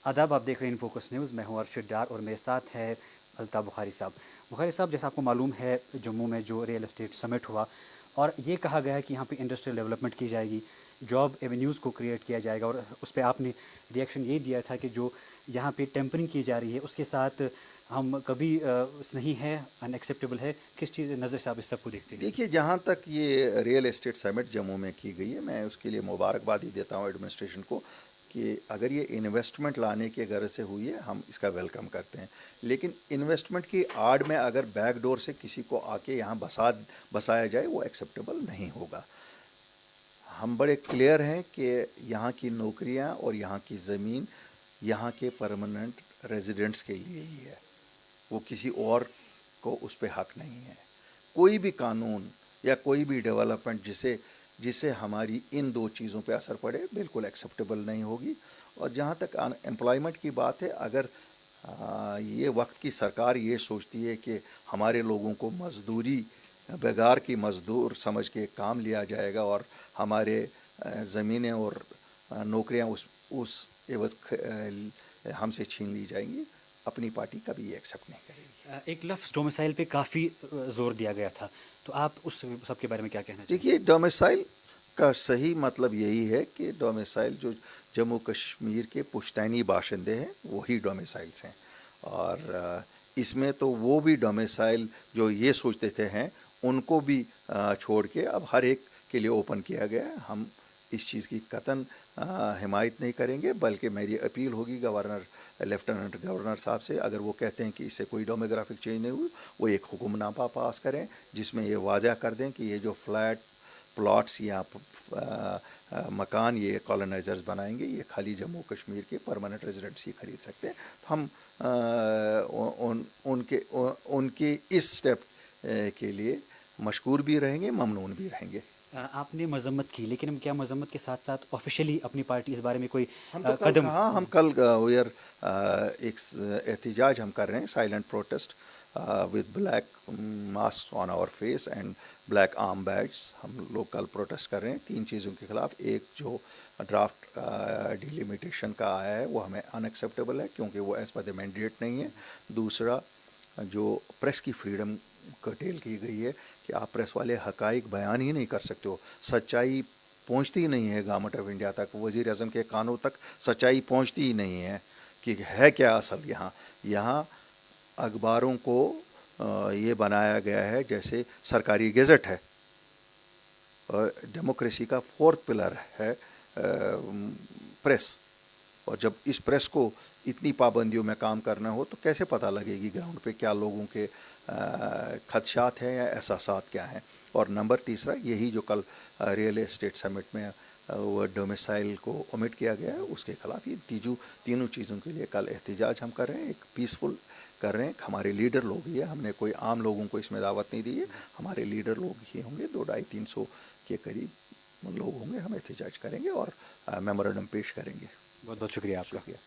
आदाब, आप देख रहे हैं इन फोकस न्यूज़। मैं हूं अर्शद डार और मेरे साथ है अल्ताफ़ बुखारी साहब। बुखारी साहब, जैसा आपको मालूम है, जम्मू में जो रियल एस्टेट समिट हुआ और ये कहा गया है कि यहाँ पे इंडस्ट्रियल डेवलपमेंट की जाएगी, जॉब एवेन्यूज़ को क्रिएट किया जाएगा, और उस पे आपने रिएक्शन ये दिया था कि जो यहाँ पे टेम्परिंग की जा रही है उसके साथ हम कभी नहीं है, अनएक्सेप्टेबल है। किस चीज़ नज़र से आप इस सबको देखते हैं? देखिए, जहाँ तक ये रियल एस्टेट समिट जम्मू में की गई है, मैं उसके लिए मुबारकबाद ही देता हूँ एडमिनिस्ट्रेशन को कि अगर ये इन्वेस्टमेंट लाने के गर्ज से हुई है, हम इसका वेलकम करते हैं। लेकिन इन्वेस्टमेंट की आड़ में अगर बैक डोर से किसी को आके यहाँ बसाया जाए, वो एक्सेप्टेबल नहीं होगा। हम बड़े क्लियर हैं कि यहाँ की नौकरियाँ और यहाँ की ज़मीन यहाँ के परमानेंट रेजिडेंट्स के लिए ही है, वो किसी और को उस पर हक नहीं है। कोई भी कानून या कोई भी डेवलपमेंट जिससे हमारी इन दो चीज़ों पे असर पड़े, बिल्कुल एक्सेप्टेबल नहीं होगी। और जहाँ तक एम्प्लॉयमेंट की बात है, अगर ये वक्त की सरकार ये सोचती है कि हमारे लोगों को मजदूरी, बेगार की मजदूर समझ के काम लिया जाएगा और हमारे ज़मीनें और नौकरियां उस एवज हमसे छीन ली जाएंगी, अपनी पार्टी कभी ये एक्सेप्ट नहीं करेगी। एक लफ्ज़ डोमिसाइल पे काफ़ी ज़ोर दिया गया था, तो आप उस सब के बारे में क्या कहना चाहिए? देखिए, डोमिसाइल का सही मतलब यही है कि डोमिसाइल जो जम्मू कश्मीर के पुश्तैनी बाशिंदे हैं, वही डोमिसाइल्स हैं। और इसमें तो वो भी डोमिसाइल जो ये सोचते थे हैं, उनको भी छोड़ के अब हर एक के लिए ओपन किया गया है। हम इस चीज़ की कतन हिमायत नहीं करेंगे, बल्कि मेरी अपील होगी लेफ्टिनेंट गवर्नर साहब से, अगर वो कहते हैं कि इससे कोई डेमोग्राफिक चेंज नहीं हुई, वो एक हुक्मनामा पास करें जिसमें ये वाज़ह कर दें कि ये जो फ्लैट प्लॉट्स या मकान ये कॉलोनाइजर्स बनाएंगे, ये खाली जम्मू कश्मीर के परमानेंट रेजिडेंट्स ही खरीद सकते हैं। तो हम उनके इस स्टेप के लिए मशकूर भी रहेंगे, ममनून भी रहेंगे। आपने मजम्मत की, लेकिन क्या मजम्मत के साथ साथ ऑफिशियली अपनी पार्टी इस बारे में कोई हम तो कल कदम? कहाँ, हम कल वेयर एक एहतिजाज हम कर रहे हैं, silent protest with black mask on our face and black arm bags. हम लोग कल प्रोटेस्ट कर रहे हैं 3 चीज़ों के ख़िलाफ़। एक, जो ड्राफ्ट डिलिमिटेशन का आया है, वो हमें अनएक्सेप्टेबल है क्योंकि वो एज़ पर द मैंडेट नहीं है। दूसरा, जो प्रेस की फ्रीडम कर्टेल की गई है कि आप प्रेस वाले हकाइक बयान ही नहीं कर सकते हो, सच्चाई पहुंचती ही नहीं है गवर्नमेंट ऑफ इंडिया तक, वज़ीर आज़म के कानों तक सच्चाई पहुंचती ही नहीं है कि है क्या असल। यहाँ अखबारों को ये बनाया गया है जैसे सरकारी गेज़ट है। और डेमोक्रेसी का 4th पिलर है प्रेस, और जब इस प्रेस को इतनी पाबंदियों में काम करना हो तो कैसे पता लगेगी ग्राउंड पे क्या लोगों के खदशात हैं या एहसासात क्या हैं। और नंबर तीसरा, यही जो कल रियल एस्टेट समिट में वो डोमिसाइल को ओमिट किया गया है, उसके खिलाफ ये तीनों चीज़ों के लिए कल एहतिजाज हम कर रहे हैं। एक पीसफुल कर रहे हैं, हमारे लीडर लोग ही है, हमने कोई आम लोगों को इसमें दावत नहीं दी है। हमारे लीडर लोग ही होंगे, 200-250-300 के करीब लोग होंगे। हम एहतिजाज करेंगे और मेमोरेंडम पेश करेंगे। बहुत बहुत शुक्रिया आपका। शुक्रिया।